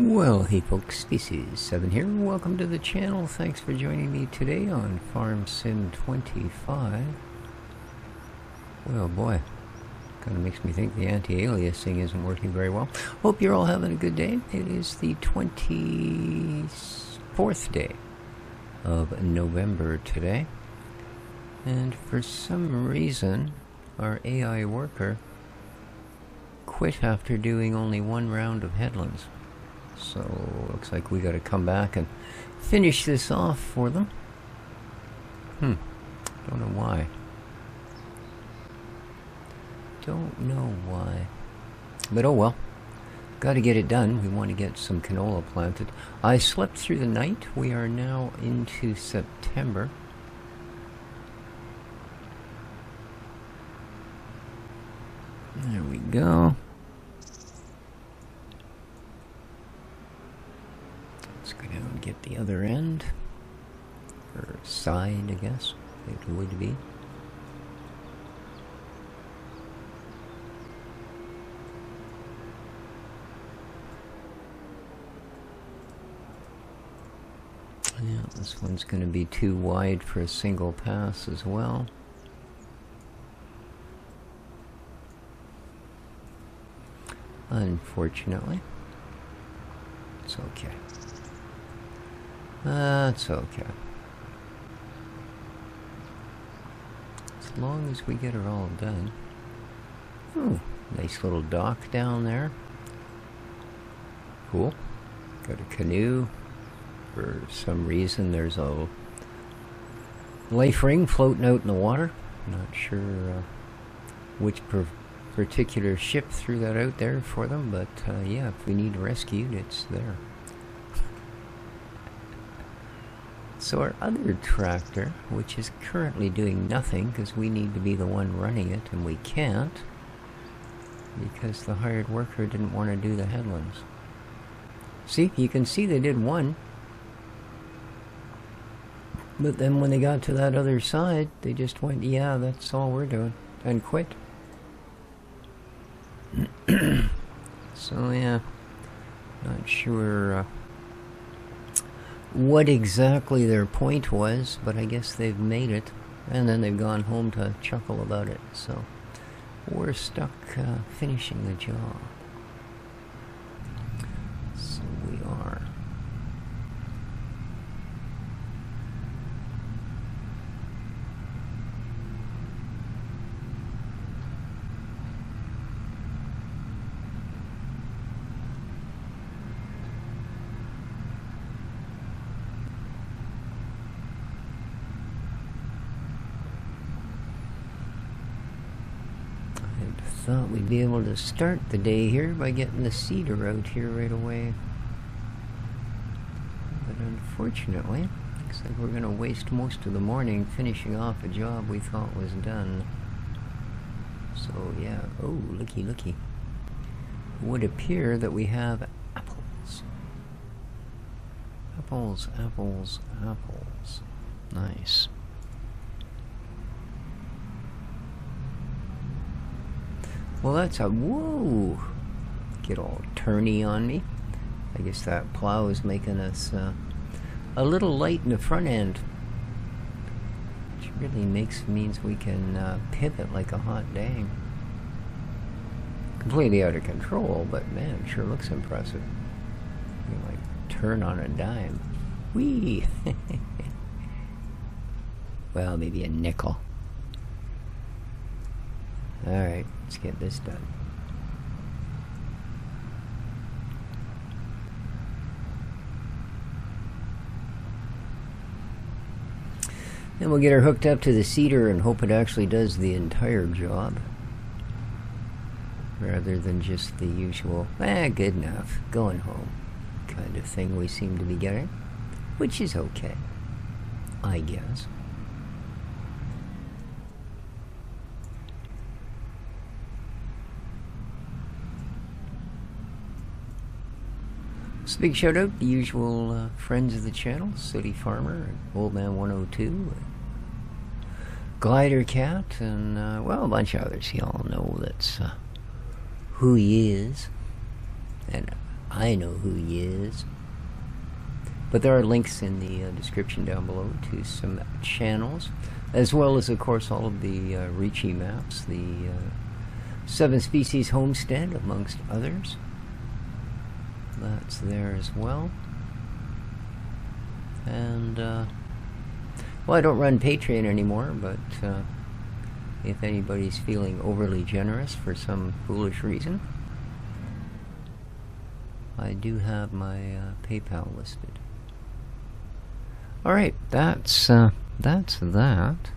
Well, hey folks, this is Seven here. Welcome to the channel. Thanks for joining me today on Farm Sim 25. Well, boy, kind of makes me think the anti-aliasing isn't working very well. Hope you're all having a good day. It is the 24th day of November today. And for some reason, our AI worker quit after doing only one round of headlands. So, looks like we gotta come back and finish this off for them. Don't know why. Don't know why. But oh well. Gotta get it done. We want to get some canola planted. I slept through the night. We are now into September. There we go. Get the other end, or side, I guess it would be. Yeah, this one's going to be too wide for a single pass as well. Unfortunately. It's okay. That's okay. As long as we get her all done. Ooh, nice little dock down there. Cool. Got a canoe. For some reason there's a life ring floating out in the water. Not sure which particular ship threw that out there for them, but yeah, if we need rescued, it's there. So our other tractor, which is currently doing nothing because we need to be the one running it, and we can't because the hired worker didn't want to do the headlands. See, you can see they did one, but then when they got to that other side, they just went, yeah, that's all we're doing, and quit. So yeah, not sure what exactly their point was, but I guess they've made it, and then they've gone home to chuckle about it, so we're stuck finishing the job. So we are. Thought we'd be able to start the day here by getting the cedar out here right away. But unfortunately, looks like we're going to waste most of the morning finishing off a job we thought was done. So yeah, oh, looky, looky. It would appear that we have apples. Apples, apples, apples. Nice. Well, that's a whoa! Get all turny on me. I guess that plow is making us a little light in the front end, which really means we can pivot like a hot dang. Completely out of control, but man, it sure looks impressive. You like turn on a dime. Whee! Well, maybe a nickel. Alright, let's get this done. Then we'll get her hooked up to the cedar and hope it actually does the entire job, rather than just the usual, good enough, going home kind of thing we seem to be getting, which is okay, I guess. So big shout out, the usual friends of the channel, City Farmer, and Old Man 102, Glider Cat, and well, a bunch of others. Y'all know that's who he is. And I know who he is. But there are links in the description down below to some channels, as well as, of course, all of the Ricci maps, the 7 Species Homestead, amongst others. That's there as well. And, well, I don't run Patreon anymore, but if anybody's feeling overly generous for some foolish reason, I do have my PayPal listed. Alright, that's that.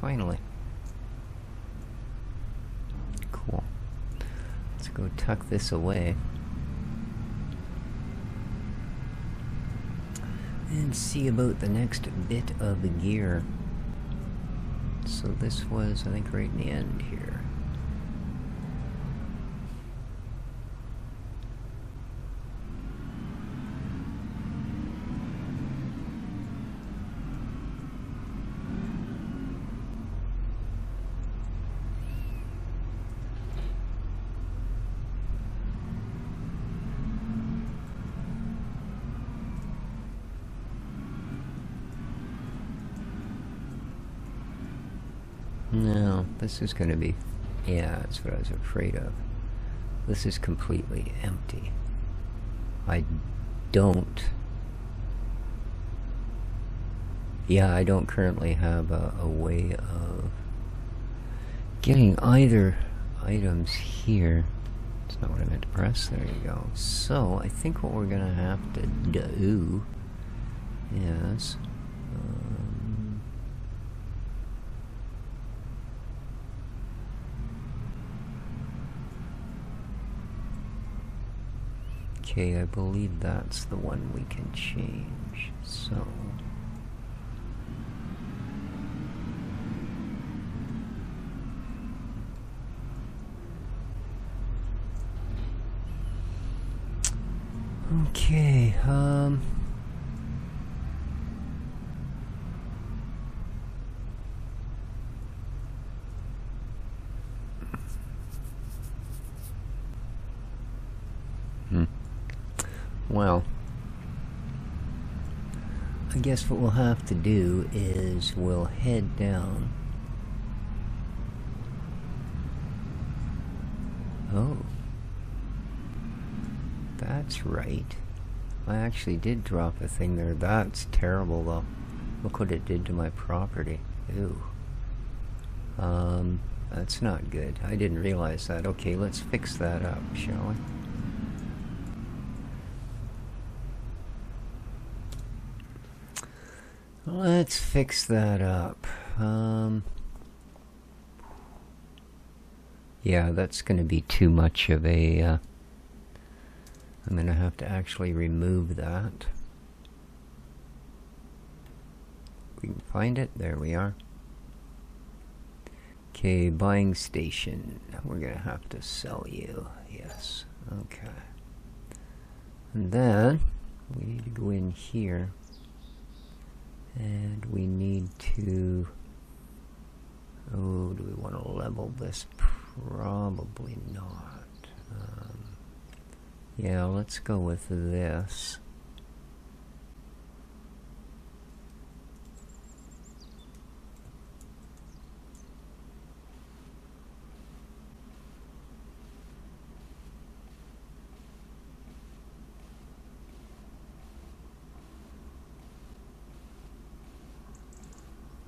Finally. Cool. Let's go tuck this away. And see about the next bit of gear. So this was, I think, right in the end here. No, this is going to be... Yeah, that's what I was afraid of. This is completely empty. I don't... Yeah, I don't currently have a way of getting either items here. That's not what I meant to press. There you go. So, I think what we're going to have to do is... okay, I believe that's the one we can change. So... okay, well, I guess what we'll have to do is we'll head down. Oh. That's right. I actually did drop a thing there. That's terrible, though. Look what it did to my property. Ew. That's not good. I didn't realize that. Okay, let's fix that up, shall we? Let's fix that up. Yeah, that's going to be too much of a... I'm going to have to actually remove that. We can find it. There we are. Okay, buying station. We're going to have to sell you. Yes. Okay. And then we need to go in here. And we need to... Oh, do we want to level this? Probably not. Yeah, let's go with this.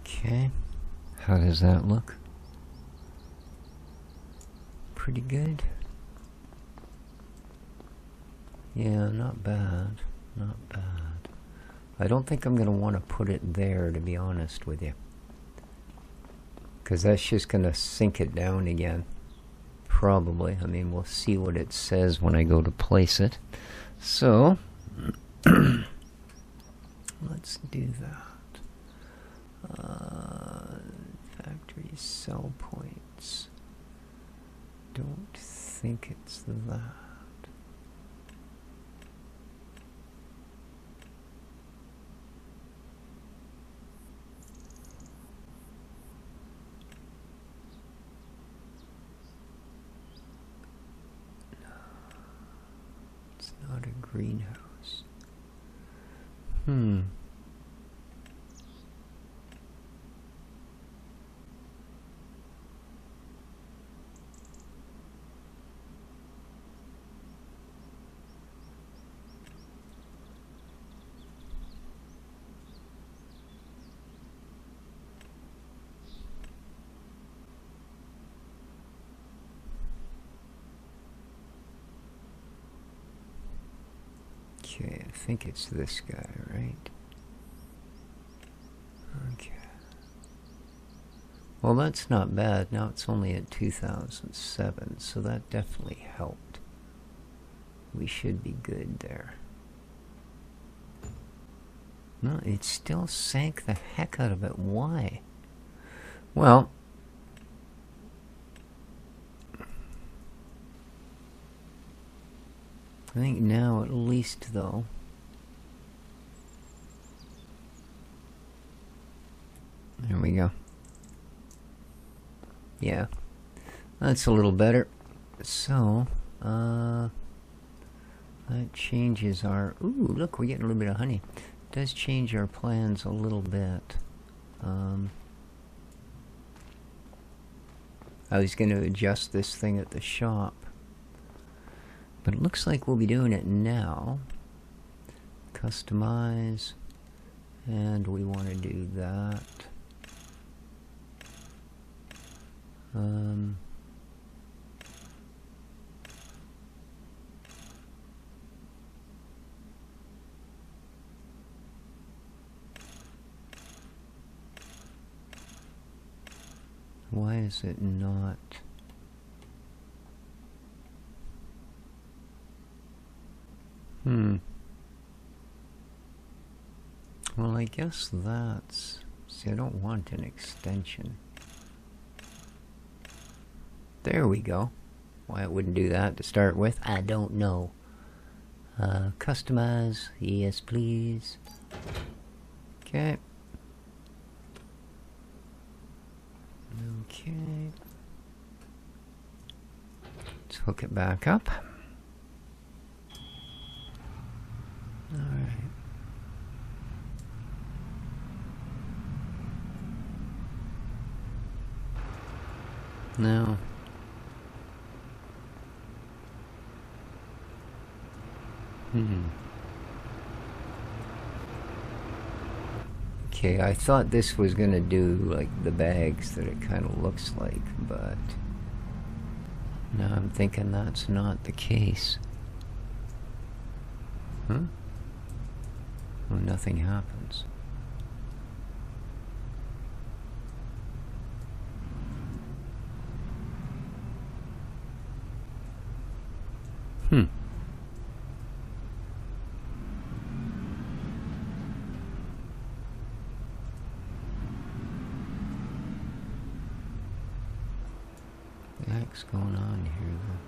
Okay, how does that look? Pretty good. Yeah, not bad. Not bad. I don't think I'm going to want to put it there, to be honest with you. Because that's just going to sink it down again. Probably. I mean, we'll see what it says when I go to place it. So, let's do that. Factory sell points. Don't think it's that. greenhouse. Okay, I think it's this guy, right? Okay. Well, that's not bad. Now it's only at 2007, so that definitely helped. We should be good there. No, it still sank the heck out of it. Why? Well, I think now at least, though, there we go. Yeah, that's a little better. So, that changes our... Ooh, look, we're getting a little bit of honey. It does change our plans a little bit. I was going to adjust this thing at the shop, but it looks like we'll be doing it now. Customize, and we want to do that. Why is it not? Well, I guess that's... See, I don't want an extension. There we go. Why it wouldn't do that to start with, I don't know. Customize, yes please. Okay. Okay. Let's hook it back up. Alright. Now, okay, I thought this was gonna do like the bags that it kind of looks like, but now I'm thinking that's not the case. Well, nothing happens. What the heck's going on here, though?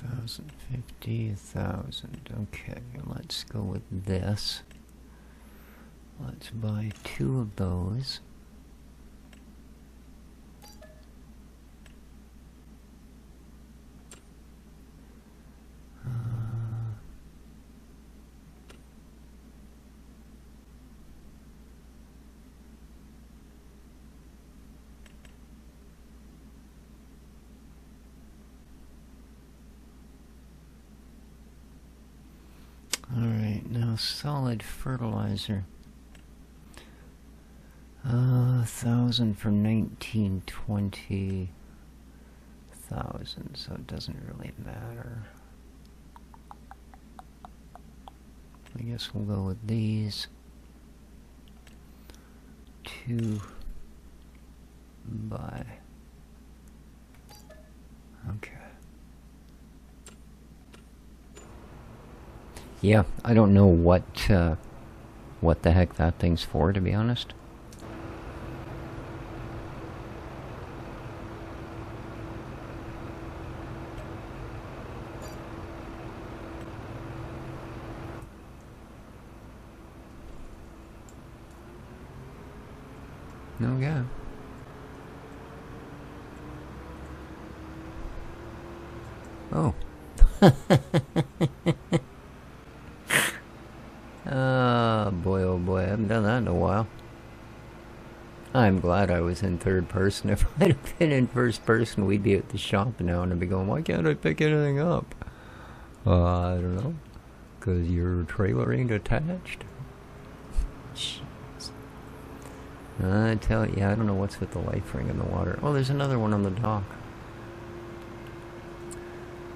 1,050, 1,000. Okay, let's go with this. Let's buy 2 of those. All solid fertilizer. 1,000 for 1920,000, so it doesn't really matter. I guess we'll go with these. 2 by. Okay. Yeah, I don't know what the heck that thing's for, to be honest. Okay. Oh. Oh boy, I haven't done that in a while. I'm glad I was in third person. If I'd have been in first person, we'd be at the shop now and I'd be going, why can't I pick anything up? I don't know. 'Cause your trailer ain't attached? Jeez. I tell you, I don't know what's with the life ring in the water. Oh, there's another one on the dock.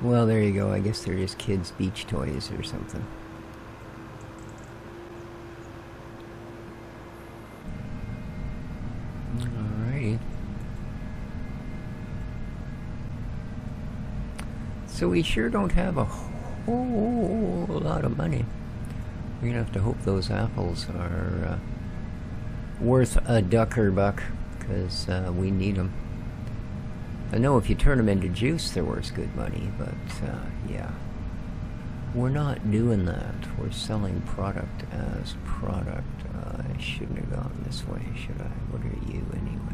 Well, there you go. I guess they're just kids' beach toys or something. Alrighty. So we sure don't have a whole lot of money. We're gonna have to hope those apples are worth a duck or buck, because we need them. I know if you turn them into juice, they're worth good money, but yeah. We're not doing that. We're selling product as product. I shouldn't have gone this way, should I? What are you, anyway?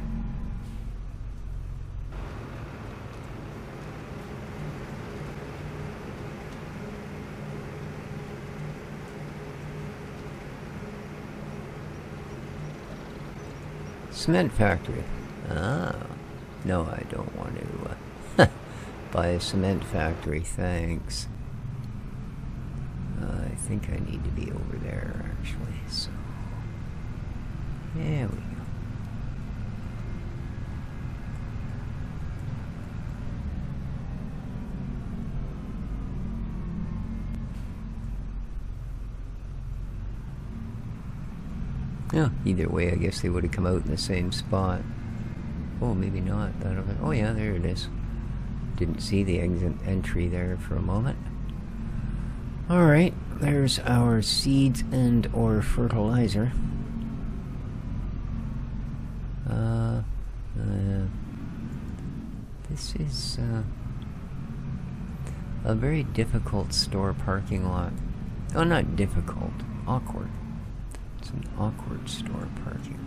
Cement factory. Ah. No, I don't want to buy a cement factory, thanks. I think I need to be over there, actually, so... There we go. Yeah, either way, I guess they would have come out in the same spot. Oh, maybe not. Oh yeah, there it is. Didn't see the exit entry there for a moment. Alright, there's our seeds and or fertilizer. This is a very difficult store parking lot. Oh, not difficult. Awkward. It's an awkward store parking lot.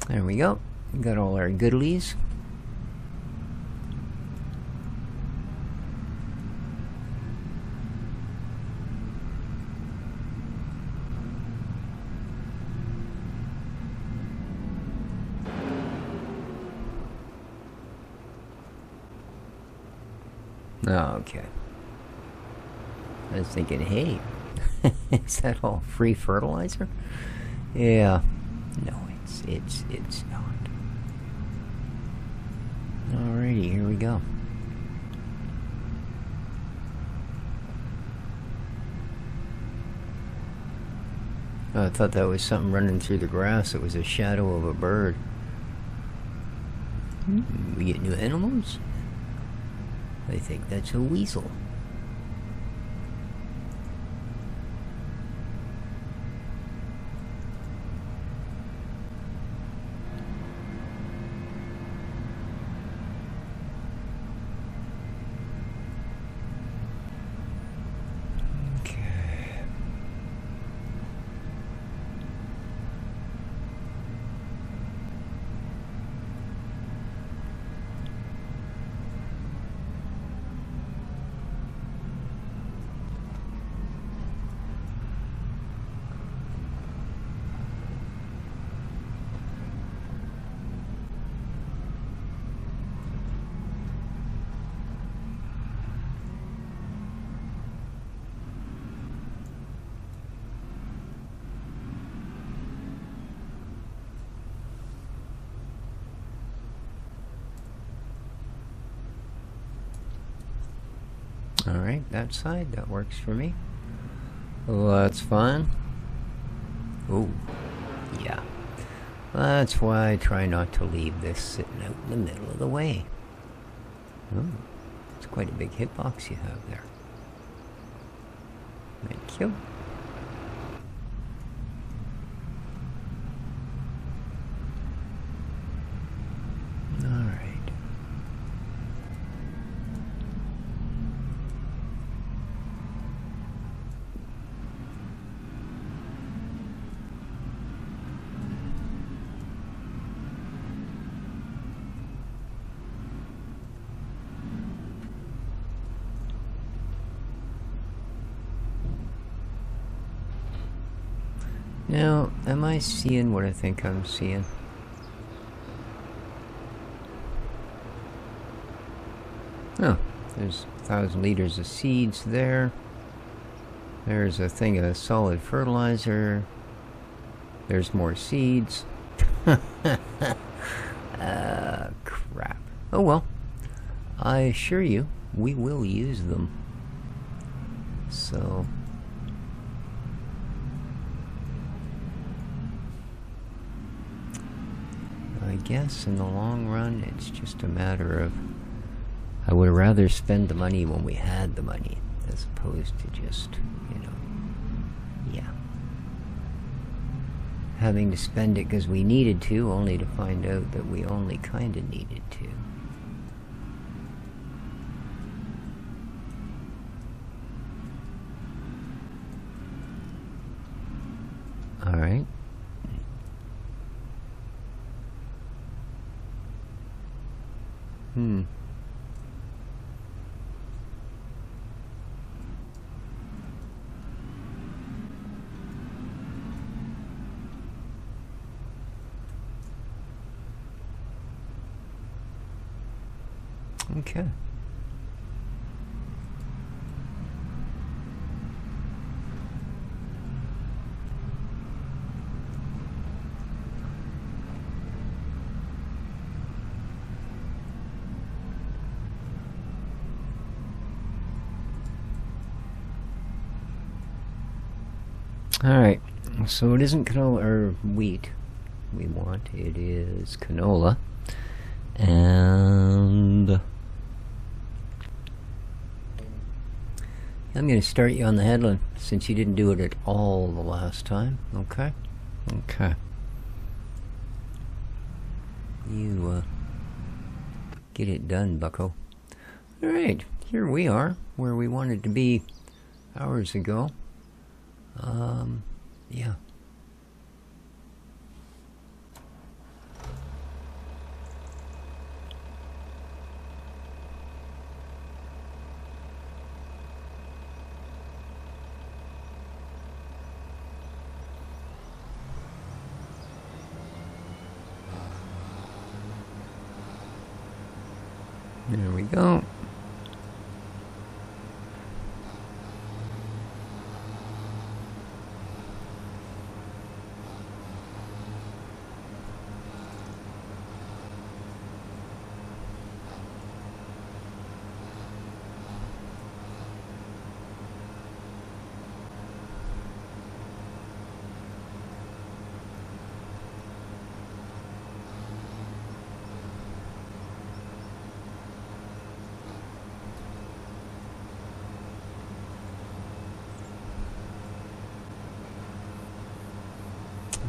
There we go. We got all our goodies. Okay. I was thinking, hey, is that all free fertilizer? Yeah. No, it's not. Alrighty, here we go. Oh, I thought that was something running through the grass. It was a shadow of a bird. We get new animals? I think that's a weasel. Alright, that side, that works for me. Well, that's fine. Oh, yeah. That's why I try not to leave this sitting out in the middle of the way. Oh, it's quite a big hitbox you have there. Thank you. Alright. Now, am I seeing what I think I'm seeing? Oh, there's 1,000 liters of seeds there. There's a thing of solid fertilizer. There's more seeds. Crap. Oh well. I assure you, we will use them. So... I guess in the long run, it's just a matter of... I would rather spend the money when we had the money, as opposed to just, you know... Yeah. Having to spend it because we needed to, only to find out that we only kinda needed to. Alright. Okay. Alright, so it isn't canola or wheat we want, it is canola. And I'm going to start you on the headland since you didn't do it at all the last time. Okay? Okay. You get it done, bucko. Alright, here we are, where we wanted to be hours ago. Yeah. There we go.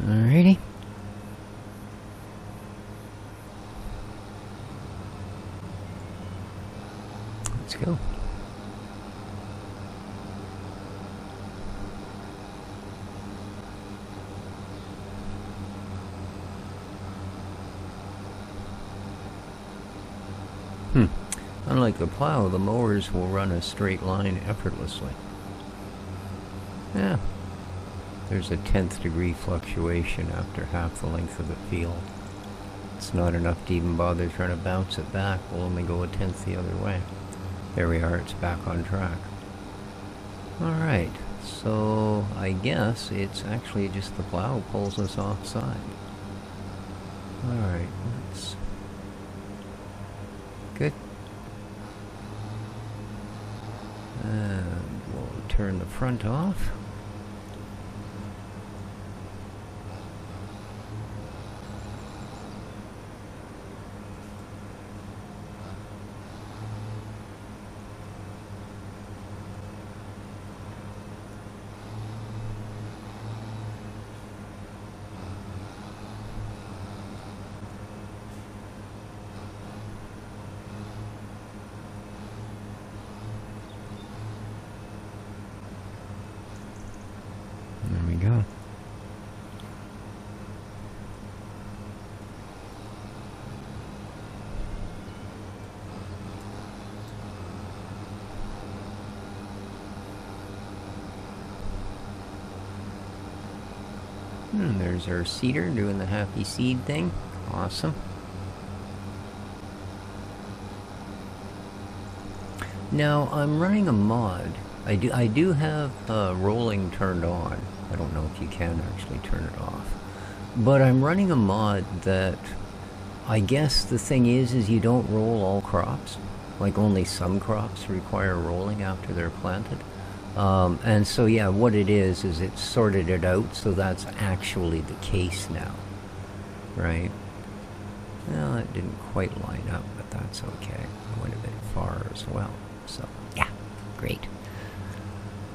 Alrighty. Let's go. Unlike the plow, the mowers will run a straight line effortlessly. Yeah. There's a 10th degree fluctuation after half the length of the field. It's not enough to even bother trying to bounce it back. We'll only go a 10th the other way. There we are, it's back on track. Alright, so I guess it's actually just the plow pulls us offside. Alright, let's... Good. And we'll turn the front off. There we go. There's our seeder doing the happy seed thing. Awesome. Now I'm running a mod. I do have rolling turned on. I don't know if you can actually turn it off. But I'm running a mod that I guess the thing is you don't roll all crops. Like only some crops require rolling after they're planted. And so yeah, what it is it sorted it out, so that's actually the case now. Right? Well, that didn't quite line up, but that's okay. I went a bit far as well. So, yeah, great.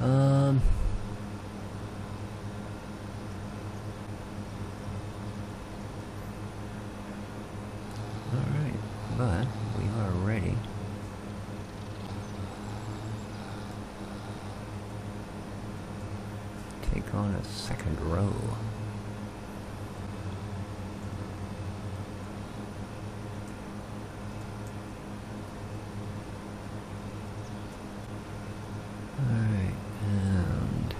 Alright, but we are ready. Take on a second row. Alright, and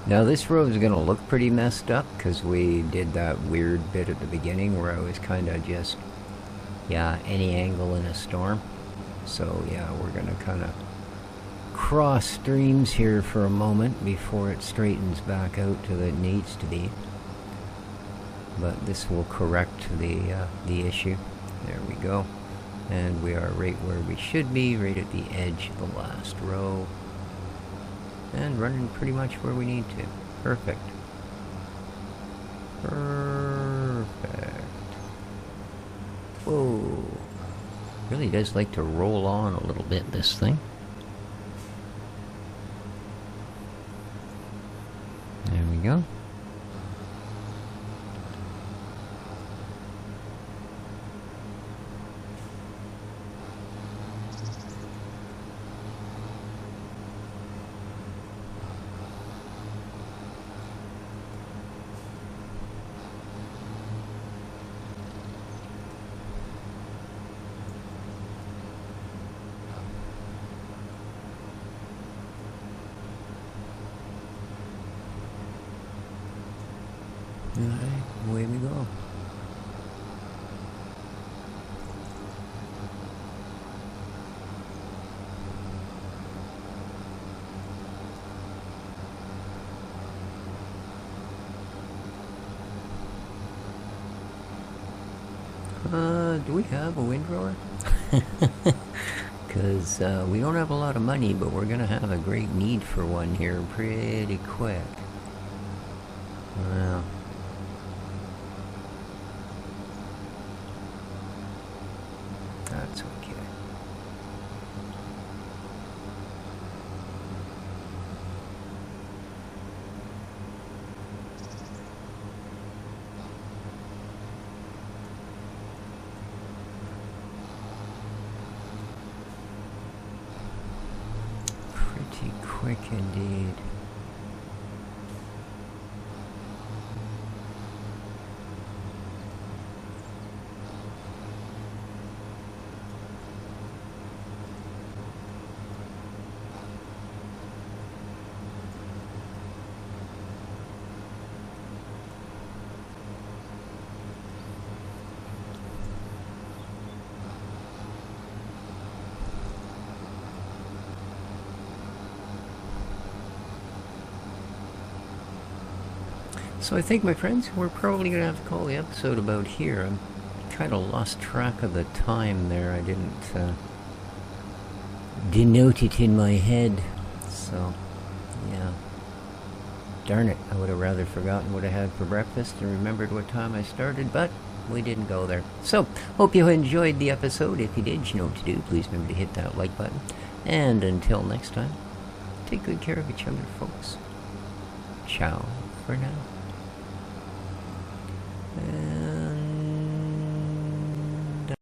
now this row is going to look pretty messed up because we did that weird bit at the beginning where I was kind of just, yeah, any angle in a storm. So yeah, we're going to kind of cross streams here for a moment before it straightens back out to that it needs to be. But this will correct the issue. There we go. And we are right where we should be, right at the edge of the last row. And running pretty much where we need to. Perfect. Perfect. Whoa. Really does like to roll on a little bit, this thing. There we go. Alright, away we go. Do we have a windrower? Because we don't have a lot of money, but we're gonna have a great need for one here pretty quick. Well, that's okay. Pretty quick indeed. So I think, my friends, we're probably going to have to call the episode about here. I'm kind of lost track of the time there. I didn't denote it in my head. So, yeah. Darn it, I would have rather forgotten what I had for breakfast and remembered what time I started, but we didn't go there. So, hope you enjoyed the episode. If you did, you know what to do. Please remember to hit that like button. And until next time, take good care of each other, folks. Ciao for now.